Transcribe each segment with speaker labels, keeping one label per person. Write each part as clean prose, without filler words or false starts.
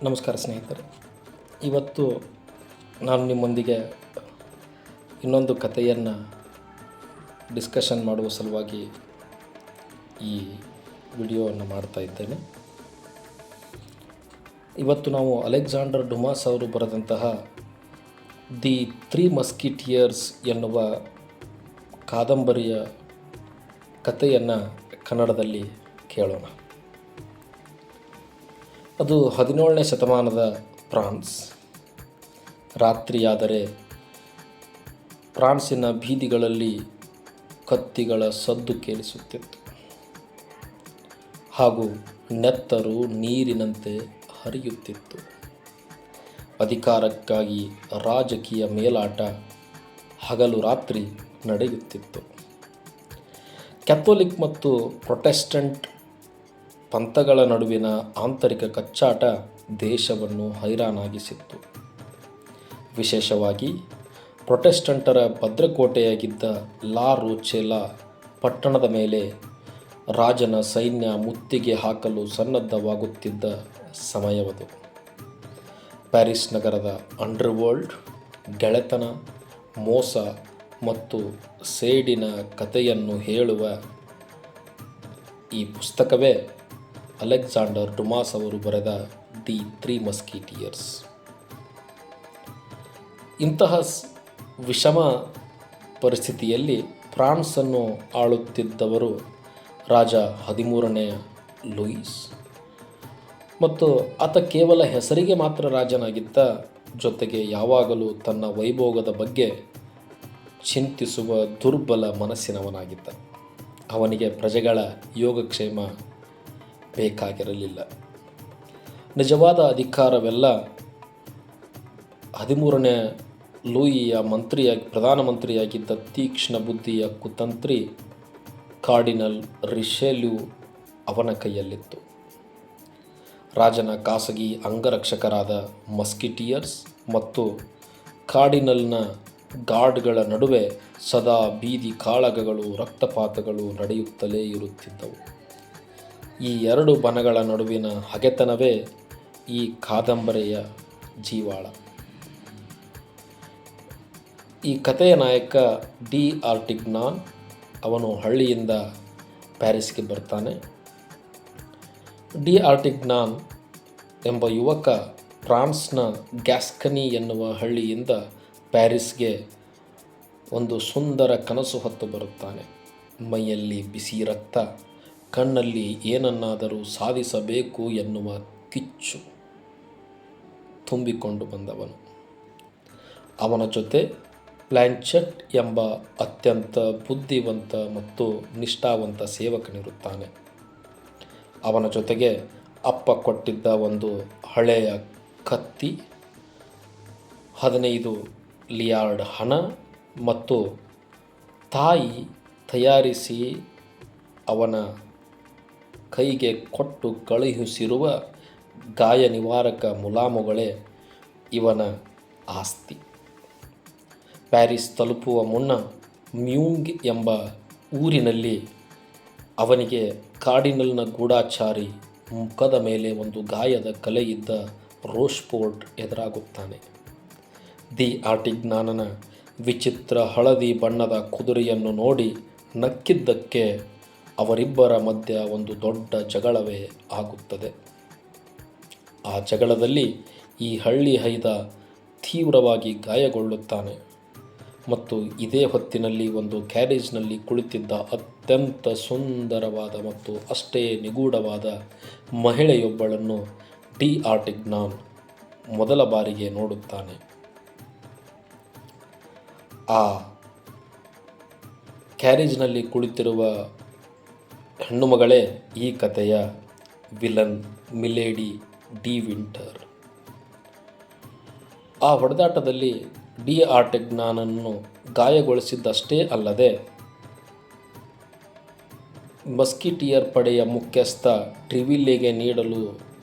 Speaker 1: ನಮಸ್ಕಾರ ಸ್ನೇಹಿತರೆ. ಇವತ್ತು ನಾನು ನಿಮ್ಮೊಂದಿಗೆ ಇನ್ನೊಂದು ಕಥೆಯನ್ನು ಡಿಸ್ಕಷನ್ ಮಾಡುವ ಸಲುವಾಗಿ ಈ ವಿಡಿಯೋವನ್ನು ಮಾಡ್ತಾ ಇದ್ದೇನೆ. ಇವತ್ತು ನಾವು ಅಲೆಕ್ಸಾಂಡರ್ ಡುಮಾಸ್ ಅವರು ಬರೆದಂತಹ ದಿ 3 ಮಸ್ಕಿಟಿಯರ್ಸ್ ಎನ್ನುವ ಕಾದಂಬರಿಯ ಕಥೆಯನ್ನು ಕನ್ನಡದಲ್ಲಿ ಕೇಳೋಣ. ಅದು 17ನೇ ಶತಮಾನದ ಫ್ರಾನ್ಸ್. ರಾತ್ರಿಯಾದರೆ ಫ್ರಾನ್ಸಿನ ಬೀದಿಗಳಲ್ಲಿ ಕತ್ತಿಗಳ ಸದ್ದು ಕೇಳಿಸುತ್ತಿತ್ತು ಹಾಗೂ ನೆತ್ತರು ನೀರಿನಂತೆ ಹರಿಯುತ್ತಿತ್ತು. ಅಧಿಕಾರಕ್ಕಾಗಿ ರಾಜಕೀಯ ಮೇಲಾಟ ಹಗಲು ರಾತ್ರಿ ನಡೆಯುತ್ತಿತ್ತು. ಕ್ಯಾಥೋಲಿಕ್ ಮತ್ತು ಪ್ರೊಟೆಸ್ಟೆಂಟ್ ಪಂಥಗಳ ನಡುವಿನ ಆಂತರಿಕ ಕಚ್ಚಾಟ ದೇಶವನ್ನು ಹೈರಾಣಾಗಿಸಿತ್ತು. ವಿಶೇಷವಾಗಿ ಪ್ರೊಟೆಸ್ಟೆಂಟರ ಭದ್ರಕೋಟೆಯಾಗಿದ್ದ ಲಾ ರೋಚೆಲಾ ಪಟ್ಟಣದ ಮೇಲೆ ರಾಜನ ಸೈನ್ಯ ಮುತ್ತಿಗೆ ಹಾಕಲು ಸನ್ನದ್ಧವಾಗುತ್ತಿದ್ದ ಸಮಯವದು. ಪ್ಯಾರಿಸ್ ನಗರದ ಅಂಡರ್ವರ್ಲ್ಡ್, ಗೆಳೆತನ, ಮೋಸ ಮತ್ತು ಸೇಡಿನ ಕಥೆಯನ್ನು ಹೇಳುವ ಈ ಪುಸ್ತಕವೇ ಅಲೆಕ್ಸಾಂಡರ್ ಡುಮಾಸ್ ಅವರು ಬರೆದ ದಿ 3 ಮಸ್ಕಿಟಿಯರ್ಸ್. ಇಂತಹ ವಿಷಮ ಪರಿಸ್ಥಿತಿಯಲ್ಲಿ ಫ್ರಾನ್ಸನ್ನು ಆಳುತ್ತಿದ್ದವರು ರಾಜ 13ನೇ ಲೂಯಿಸ್. ಮತ್ತು ಆತ ಕೇವಲ ಹೆಸರಿಗೆ ಮಾತ್ರ ರಾಜನಾಗಿದ್ದ, ಜೊತೆಗೆ ಯಾವಾಗಲೂ ತನ್ನ ವೈಭೋಗದ ಬಗ್ಗೆ ಚಿಂತಿಸುವ ದುರ್ಬಲ ಮನಸ್ಸಿನವನಾಗಿದ್ದ. ಅವನಿಗೆ ಪ್ರಜೆಗಳ ಯೋಗಕ್ಷೇಮ ಬೇಕಾಗಿರಲಿಲ್ಲ. ನಿಜವಾದ ಅಧಿಕಾರವೆಲ್ಲ 13ನೇ ಲೂಯಿಯ ಪ್ರಧಾನಮಂತ್ರಿಯಾಗಿದ್ದ ತೀಕ್ಷ್ಣ ಬುದ್ಧಿಯ ಕುತಂತ್ರಿ ಕಾರ್ಡಿನಲ್ ರಿಷೆಲ್ಯೂ ಅವನ ಕೈಯಲ್ಲಿತ್ತು. ರಾಜನ ಖಾಸಗಿ ಅಂಗರಕ್ಷಕರಾದ ಮಸ್ಕಿಟಿಯರ್ಸ್ ಮತ್ತು ಕಾರ್ಡಿನಲ್ನ ಗಾರ್ಡ್ಗಳ ನಡುವೆ ಸದಾ ಬೀದಿ ಕಾಳಗಗಳು, ರಕ್ತಪಾತಗಳು ನಡೆಯುತ್ತಲೇ ಇರುತ್ತಿದ್ದವು. ಈ ಎರಡು ಬಣಗಳ ನಡುವಿನ ಹಗೆತನವೇ ಈ ಕಾದಂಬರಿಯ ಜೀವಾಳ. ಈ ಕಥೆಯ ನಾಯಕ ಡಿ ಆರ್ಟಿಗ್ನಾನ್. ಅವನು ಹಳ್ಳಿಯಿಂದ ಪ್ಯಾರಿಸ್ಗೆ ಬರ್ತಾನೆ. ಡಿ ಆರ್ಟಿಗ್ನಾನ್ ಎಂಬ ಯುವಕ ಫ್ರಾನ್ಸ್ನ ಗ್ಯಾಸ್ಕನಿ ಎನ್ನುವ ಹಳ್ಳಿಯಿಂದ ಪ್ಯಾರಿಸ್ಗೆ ಒಂದು ಸುಂದರ ಕನಸು ಹೊತ್ತು ಬರುತ್ತಾನೆ. ಮೈಯಲ್ಲಿ ಬಿಸಿ ರಕ್ತ, ಕಣ್ಣಲ್ಲಿ ಏನನ್ನಾದರೂ ಸಾಧಿಸಬೇಕು ಎನ್ನುವ ಕಿಚ್ಚು ತುಂಬಿಕೊಂಡು ಬಂದವನು. ಅವನ ಜೊತೆ ಪ್ಲಾಂಚೆಟ್ ಎಂಬ ಅತ್ಯಂತ ಬುದ್ಧಿವಂತ ಮತ್ತು ನಿಷ್ಠಾವಂತ ಸೇವಕನಿರುತ್ತಾನೆ. ಅವನ ಜೊತೆಗೆ ಅಪ್ಪ ಕೊಟ್ಟಿದ್ದ ಒಂದು ಹಳೆಯ ಕತ್ತಿ, 15 ಲಿಯಾರ್ಡ್ ಹಣ ಮತ್ತು ತಾಯಿ ತಯಾರಿಸಿ ಅವನ ಕೈಗೆ ಕೊಟ್ಟು ಕಳುಹಿಸಿರುವ ಗಾಯ ನಿವಾರಕ ಮುಲಾಮುಗಳೇ ಇವನ ಆಸ್ತಿ. ಪ್ಯಾರಿಸ್ ತಲುಪುವ ಮುನ್ನ ಮ್ಯೂಂಗ್ ಎಂಬ ಊರಿನಲ್ಲಿ ಅವನಿಗೆ ಕಾರ್ಡಿನಲ್ನ ಗೂಢಾಚಾರಿ, ಮುಖದ ಮೇಲೆ ಒಂದು ಗಾಯದ ಕಲೆಯಿದ್ದ ರೋಷ್ಪೋರ್ಟ್ ಎದುರಾಗುತ್ತಾನೆ. ದಿ ಆರ್ಟಿಗ್ನಾನನ ವಿಚಿತ್ರ ಹಳದಿ ಬಣ್ಣದ ಕುದುರೆಯನ್ನು ನೋಡಿ ನಕ್ಕಿದ್ದಕ್ಕೆ ಅವರಿಬ್ಬರ ಮಧ್ಯ ಒಂದು ದೊಡ್ಡ ಜಗಳವೇ ಆಗುತ್ತದೆ. ಆ ಜಗಳದಲ್ಲಿ ಈ ಹಳ್ಳಿ ಹೈದ ತೀವ್ರವಾಗಿ ಗಾಯಗೊಳ್ಳುತ್ತಾನೆ ಮತ್ತು ಇದೇ ಹೊತ್ತಿನಲ್ಲಿ ಒಂದು ಕ್ಯಾರೇಜ್ನಲ್ಲಿ ಕುಳಿತಿದ್ದ ಅತ್ಯಂತ ಸುಂದರವಾದ ಮತ್ತು ಅಷ್ಟೇ ನಿಗೂಢವಾದ ಮಹಿಳೆಯೊಬ್ಬಳನ್ನು ಡಿ ಆರ್ಟಿಗ್ನಾನ್ ಮೊದಲ ಬಾರಿಗೆ ನೋಡುತ್ತಾನೆ. ಆ ಕ್ಯಾರೇಜ್ನಲ್ಲಿ ಕುಳಿತಿರುವ ಹೆಣ್ಣುಮಗಳೇ ಈ ಕಥೆಯ ವಿಲನ್, ಮಿಲೇಡಿ ಡಿ ವಿಂಟರ್. ಆ ಹೊಡೆದಾಟದಲ್ಲಿ ಡಿ ಆರ್ಟಿಗ್ನಾನನ್ನು ಗಾಯಗೊಳಿಸಿದ್ದಷ್ಟೇ ಅಲ್ಲದೆ ಮಸ್ಕಿಟಿಯರ್ ಪಡೆಯ ಮುಖ್ಯಸ್ಥ ಟ್ರಿವಿಲ್ಲೆಗೆ ನೀಡಲು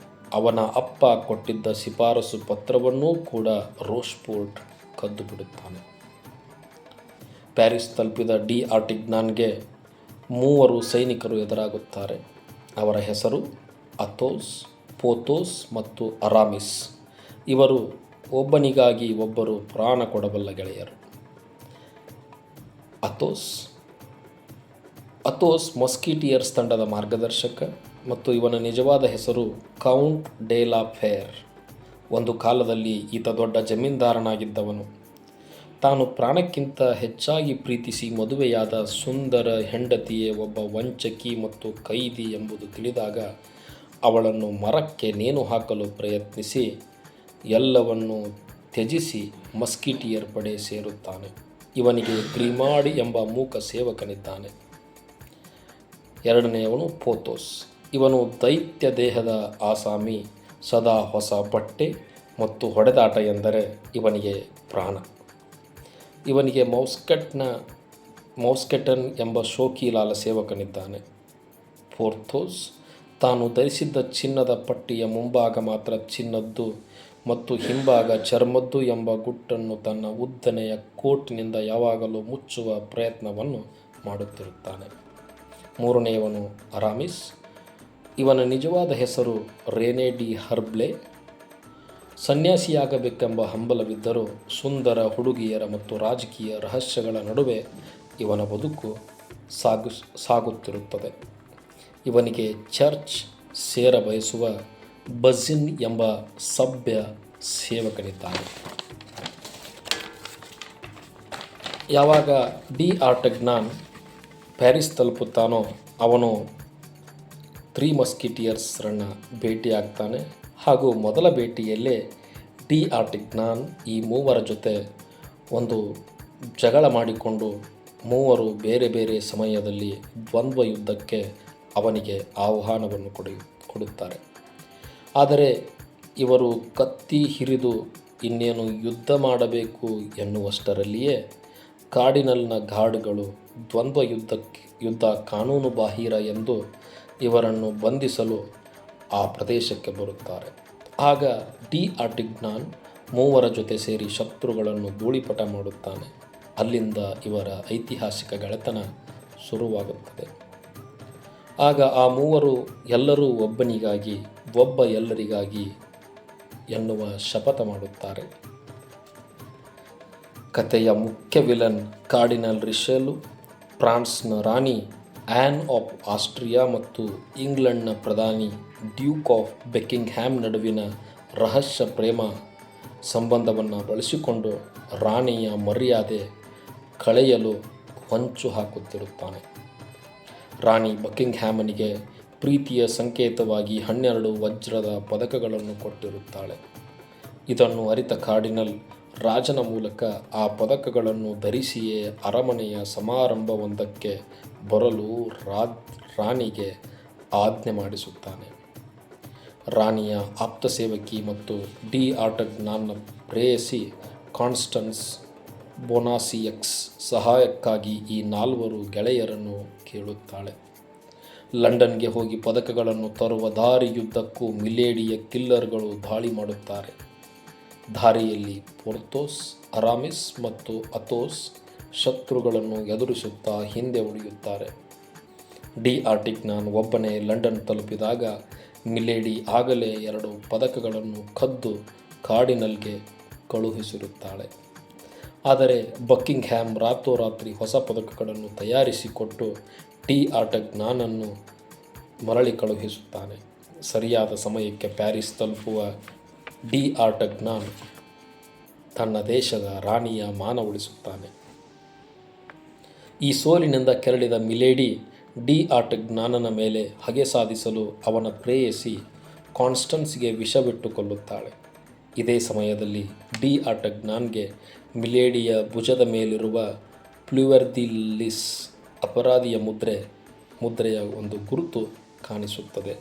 Speaker 1: ಅವನ ಅಪ್ಪ ಕೊಟ್ಟಿದ್ದ ಶಿಫಾರಸು ಪತ್ರವನ್ನೂ ಕೂಡ ರೋಷ್ಪೋರ್ಟ್ ಕದ್ದು ಬಿಡುತ್ತಾನೆ. ಪ್ಯಾರಿಸ್ ತಲುಪಿದ ಡಿ ಆರ್ಟಿಗ್ನಾನ್ಗೆ 3 ಸೈನಿಕರು ಎದುರಾಗುತ್ತಾರೆ. ಅವರ ಹೆಸರು ಅಥೋಸ್, ಪೋಥೋಸ್ ಮತ್ತು ಅರಾಮಿಸ್. ಇವರು ಒಬ್ಬನಿಗಾಗಿ ಒಬ್ಬರು ಪ್ರಾಣ ಕೊಡಬಲ್ಲ ಗೆಳೆಯರು. ಅಥೋಸ್ ಮಸ್ಕಿಟಿಯರ್ಸ್ ತಂಡದ ಮಾರ್ಗದರ್ಶಕ ಮತ್ತು ಇವನ ನಿಜವಾದ ಹೆಸರು ಕೌಂಟ್ ಡೆ ಲಾ ಫೇರ್. ಒಂದು ಕಾಲದಲ್ಲಿ ಈತ ದೊಡ್ಡ ಜಮೀನ್ದಾರನಾಗಿದ್ದವನು. ತಾನು ಪ್ರಾಣಕ್ಕಿಂತ ಹೆಚ್ಚಾಗಿ ಪ್ರೀತಿಸಿ ಮದುವೆಯಾದ ಸುಂದರ ಹೆಂಡತಿಯೇ ಒಬ್ಬ ವಂಚಕಿ ಮತ್ತು ಕೈದಿ ಎಂಬುದು ತಿಳಿದಾಗ ಅವಳನ್ನು ಮರಕ್ಕೆ ನೇಣು ಹಾಕಲು ಪ್ರಯತ್ನಿಸಿ ಎಲ್ಲವನ್ನೂ ತ್ಯಜಿಸಿ ಮಸ್ಕಿಟಿಯರ್ ಪಡೆ ಸೇರುತ್ತಾನೆ. ಇವನಿಗೆ ಗ್ರಿಮಾಡಿ ಎಂಬ ಮೂಕ ಸೇವಕನಿದ್ದಾನೆ. ಎರಡನೆಯವನು ಪೋಥೋಸ್. ಇವನು ದೈತ್ಯ ದೇಹದ ಆಸಾಮಿ. ಸದಾ ಹೊಸ ಬಟ್ಟೆ ಮತ್ತು ಹೊಡೆದಾಟ ಎಂದರೆ ಇವನಿಗೆ ಪ್ರಾಣ. ಇವನಿಗೆ ಮೌಸ್ಕೆಟನ್ ಎಂಬ ಶೋಕಿಲಾಲ ಸೇವಕನಿದ್ದಾನೆ. ಪೋರ್ಥೋಸ್ ತಾನು ಧರಿಸಿದ್ದ ಚಿನ್ನದ ಪಟ್ಟಿಯ ಮುಂಭಾಗ ಮಾತ್ರ ಚಿನ್ನದ್ದು ಮತ್ತು ಹಿಂಭಾಗ ಚರ್ಮದ್ದು ಎಂಬ ಗುಟ್ಟನ್ನು ತನ್ನ ಉದ್ದನೆಯ ಕೋಟ್ನಿಂದ ಯಾವಾಗಲೂ ಮುಚ್ಚುವ ಪ್ರಯತ್ನವನ್ನು ಮಾಡುತ್ತಿರುತ್ತಾನೆ. ಮೂರನೆಯವನು ಅರಾಮಿಸ್. ಇವನ ನಿಜವಾದ ಹೆಸರು ರೆನೆ ಡಿ ಹರ್ಬ್ಲೆ. ಸನ್ಯಾಸಿಯಾಗಬೇಕೆಂಬ ಹಂಬಲವಿದ್ದರೂ ಸುಂದರ ಹುಡುಗಿಯರ ಮತ್ತು ರಾಜಕೀಯ ರಹಸ್ಯಗಳ ನಡುವೆ ಇವನ ಬದುಕು ಸಾಗುತ್ತಿರುತ್ತದೆ. ಇವನಿಗೆ ಚರ್ಚ್ ಸೇರ ಬಯಸುವ ಬಜಿನ್ ಎಂಬ ಸಭ್ಯ ಸೇವಕನಿದ್ದಾನೆ. ಯಾವಾಗ ಡಿ ಆರ್ಟಗ್ನಾನ್ ಪ್ಯಾರಿಸ್ ತಲುಪುತ್ತಾನೋ ಅವನು 3 ಮಸ್ಕಿಟಿಯರ್ಸ್ರನ್ನು ಭೇಟಿಯಾಗ್ತಾನೆ ಹಾಗೂ ಮೊದಲ ಭೇಟಿಯಲ್ಲೇ ಡಿ ಆರ್ಟಗ್ನಾನ್ ಈ ಮೂವರ ಜೊತೆ ಒಂದು ಜಗಳ ಮಾಡಿಕೊಂಡು ಮೂವರು ಬೇರೆ ಬೇರೆ ಸಮಯದಲ್ಲಿ ದ್ವಂದ್ವ ಯುದ್ಧಕ್ಕೆ ಅವನಿಗೆ ಆಹ್ವಾನವನ್ನು ಕೊಡುತ್ತಾರೆ. ಆದರೆ ಇವರು ಕತ್ತಿ ಹಿರಿದು ಇನ್ನೇನು ಯುದ್ಧ ಮಾಡಬೇಕು ಎನ್ನುವಷ್ಟರಲ್ಲಿಯೇ ಕಾರ್ಡಿನಲ್ನ ಗಾರ್ಡ್ಗಳು ದ್ವಂದ್ವ ಯುದ್ಧ ಕಾನೂನು ಬಾಹಿರ ಎಂದು ಇವರನ್ನು ಬಂಧಿಸಲು ಆ ಪ್ರದೇಶಕ್ಕೆ ಬರುತ್ತಾರೆ. ಆಗ ಡಿ ಆರ್ಟಗ್ನಾನ್ ಮೂವರ ಜೊತೆ ಸೇರಿ ಶತ್ರುಗಳನ್ನು ಧೂಳಿಪಟ ಮಾಡುತ್ತಾನೆ. ಅಲ್ಲಿಂದ ಇವರ ಐತಿಹಾಸಿಕ ಗೆಳೆತನ ಶುರುವಾಗುತ್ತದೆ. ಆಗ ಆ ಮೂವರು ಎಲ್ಲರೂ ಒಬ್ಬನಿಗಾಗಿ ಒಬ್ಬ ಎಲ್ಲರಿಗಾಗಿ ಎನ್ನುವ ಶಪಥ ಮಾಡುತ್ತಾರೆ. ಕಥೆಯ ಮುಖ್ಯ ವಿಲನ್ ಕಾರ್ಡಿನಲ್ ರಿಷೆಲು, ಫ್ರಾನ್ಸ್ನ ರಾಣಿ ಆ್ಯನ್ ಆಫ್ ಆಸ್ಟ್ರಿಯಾ ಮತ್ತು ಇಂಗ್ಲೆಂಡ್ನ ಪ್ರಧಾನಿ ಡ್ಯೂಕ್ ಆಫ್ ಬೆಕ್ಕಿಂಗ್ಹ್ಯಾಮ್ ನಡುವಿನ ರಹಸ್ಯ ಪ್ರೇಮ ಸಂಬಂಧವನ್ನು ಬಳಸಿಕೊಂಡು ರಾಣಿಯ ಮರ್ಯಾದೆ ಕಳೆಯಲು ಹೊಂಚು ಹಾಕುತ್ತಿರುತ್ತಾನೆ. ರಾಣಿ ಬಕಿಂಗ್ಹ್ಯಾಮನಿಗೆ ಪ್ರೀತಿಯ ಸಂಕೇತವಾಗಿ 12 ವಜ್ರದ ಪದಕಗಳನ್ನು ಕೊಟ್ಟಿರುತ್ತಾಳೆ. ಇದನ್ನು ಅರಿತ ಕಾರ್ಡಿನಲ್ ರಾಜನ ಮೂಲಕ ಆ ಪದಕಗಳನ್ನು ಧರಿಸಿಯೇ ಅರಮನೆಯ ಸಮಾರಂಭವೊಂದಕ್ಕೆ ಬರಲು ರಾಣಿಗೆ ಆಜ್ಞೆ ಮಾಡಿಸುತ್ತಾನೆ. ರಾಣಿಯ ಆಪ್ತ ಸೇವಕಿ ಮತ್ತು ಡಿ ಆರ್ಟಗ್ನಾನ್ನ ಪ್ರೇಯಸಿ ಕಾನ್ಸ್ಟನ್ಸ್ ಬೊನಾಸಿಯಕ್ಸ್ ಸಹಾಯಕ್ಕಾಗಿ ಈ 4 ಗೆಳೆಯರನ್ನು ಕೇಳುತ್ತಾಳೆ. ಲಂಡನ್ಗೆ ಹೋಗಿ ಪದಕಗಳನ್ನು ತರುವ ದಾರಿಯುದ್ದಕ್ಕೂ ಮಿಲೇಡಿಯ ಕಿಲ್ಲರ್ಗಳು ದಾಳಿ ಮಾಡುತ್ತಾರೆ. ದಾರಿಯಲ್ಲಿ ಪೋರ್ಥೋಸ್, ಅರಾಮಿಸ್ ಮತ್ತು ಅಥೋಸ್ ಶತ್ರುಗಳನ್ನು ಎದುರಿಸುತ್ತಾ ಹಿಂದೆ ಉಳಿಯುತ್ತಾರೆ. ಡಿ ಆರ್ಟಗ್ನಾನ್ ಒಬ್ಬನೇ ಲಂಡನ್ ತಲುಪಿದಾಗ ಮಿಲೇಡಿ ಆಗಲೇ 2 ಪದಕಗಳನ್ನು ಕದ್ದು ಕಾರ್ಡಿನಲ್ಗೆ ಕಳುಹಿಸಿರುತ್ತಾಳೆ. ಆದರೆ ಬಕಿಂಗ್ಹ್ಯಾಮ್ ರಾತ್ರೋರಾತ್ರಿ ಹೊಸ ಪದಕಗಳನ್ನು ತಯಾರಿಸಿಕೊಟ್ಟು ಡಿ ಆರ್ಟಗ್ನಾನನ್ನು ಮರಳಿ ಕಳುಹಿಸುತ್ತಾನೆ. ಸರಿಯಾದ ಸಮಯಕ್ಕೆ ಪ್ಯಾರಿಸ್ ತಲುಪುವ ಡಿ ಆರ್ಟಗ್ನಾನ್ ತನ್ನ ದೇಶದ ರಾಣಿಯ ಮಾನ ಉಳಿಸುತ್ತಾನೆ. ಈ ಸೋಲಿನಿಂದ ಕೆರಳಿದ ಮಿಲೇಡಿ ಡಿ ಆರ್ಟಗ್ನಾನನ ಮೇಲೆ ಹಗೆ ಸಾಧಿಸಲು ಅವನ ಪ್ರೇಯಸಿ ಕಾನ್ಸ್ಟನ್ಸ್ಗೆ ವಿಷವಿಟ್ಟು ಕೊಲ್ಲುತ್ತಾಳೆ. ಇದೇ ಸಮಯದಲ್ಲಿ ಡಿ ಆರ್ಟಗ್ನಾನ್ಗೆ ಮಿಲೇಡಿಯ ಭುಜದ ಮೇಲಿರುವ ಫ್ಲೂವರ್ ದಿ ಲಿಸ್ ಅಪರಾಧಿಯ ಮುದ್ರೆಯ ಒಂದು ಗುರುತು ಕಾಣಿಸುತ್ತದೆ.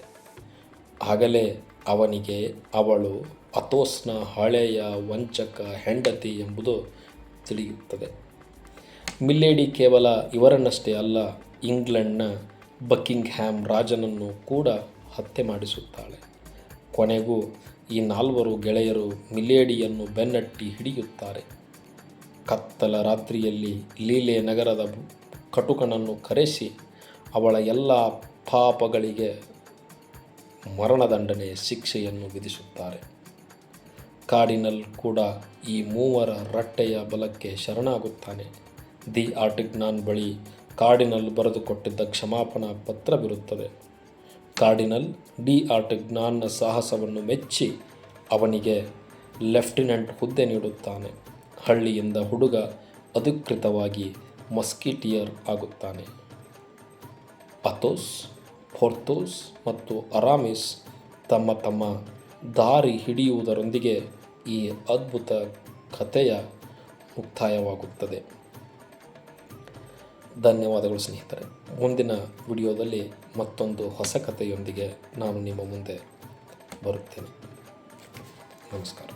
Speaker 1: ಆಗಲೇ ಅವನಿಗೆ ಅವಳು ಅಥೋಸ್ನ ಹಳೆಯ ವಂಚಕ ಹೆಂಡತಿ ಎಂಬುದು ತಿಳಿಯುತ್ತದೆ. ಮಿಲೇಡಿ ಕೇವಲ ಇವರನ್ನಷ್ಟೇ ಅಲ್ಲ, ಇಂಗ್ಲೆಂಡ್ನ ಬಕಿಂಗ್ಹ್ಯಾಮ್ ರಾಜನನ್ನು ಕೂಡ ಹತ್ಯೆ ಮಾಡಿಸುತ್ತಾಳೆ. ಕೊನೆಗೂ ಈ 4 ಗೆಳೆಯರು ಮಿಲೇಡಿಯನ್ನು ಬೆನ್ನಟ್ಟಿ ಹಿಡಿಯುತ್ತಾರೆ. ಕತ್ತಲ ರಾತ್ರಿಯಲ್ಲಿ ಲೀಲೆ ನಗರದ ಕಟುಕನನ್ನು ಕರೆಸಿ ಅವಳ ಎಲ್ಲ ಪಾಪಗಳಿಗೆ ಮರಣದಂಡನೆ ಶಿಕ್ಷೆಯನ್ನು ವಿಧಿಸುತ್ತಾರೆ. ಕಾರ್ಡಿನಲ್ ಕೂಡ ಈ ಮೂವರ ರಟ್ಟೆಯ ಬಲಕ್ಕೆ ಶರಣಾಗುತ್ತಾನೆ. ದಿ ಆರ್ಟಿಗ್ನಾನ್ ಬಳಿ ಕಾರ್ಡಿನಲ್ ಬರೆದುಕೊಟ್ಟಿದ್ದ ಕ್ಷಮಾಪಣಾ ಪತ್ರವಿರುತ್ತದೆ. ಕಾರ್ಡಿನಲ್ ಡಿ ಆರ್ಟಿಗ್ನಾನ್ನ ಸಾಹಸವನ್ನು ಮೆಚ್ಚಿ ಅವನಿಗೆ ಲೆಫ್ಟಿನೆಂಟ್ ಹುದ್ದೆ ನೀಡುತ್ತಾನೆ. ಹಳ್ಳಿಯಿಂದ ಹುಡುಗ ಅಧಿಕೃತವಾಗಿ ಮಸ್ಕಿಟಿಯರ್ ಆಗುತ್ತಾನೆ. ಅಥೋಸ್, ಪೋರ್ಥೋಸ್ ಮತ್ತು ಅರಾಮಿಸ್ ತಮ್ಮ ತಮ್ಮ ದಾರಿ ಹಿಡಿಯುವುದರೊಂದಿಗೆ ಈ ಅದ್ಭುತ ಕಥೆಯ ಮುಕ್ತಾಯವಾಗುತ್ತದೆ. ಧನ್ಯವಾದಗಳು ಸ್ನೇಹಿತರೆ. ಮುಂದಿನ ವಿಡಿಯೋದಲ್ಲಿ ಮತ್ತೊಂದು ಹೊಸ ಕಥೆಯೊಂದಿಗೆ ನಾನು ನಿಮ್ಮ ಮುಂದೆ ಬರುತ್ತೇನೆ. ನಮಸ್ಕಾರ.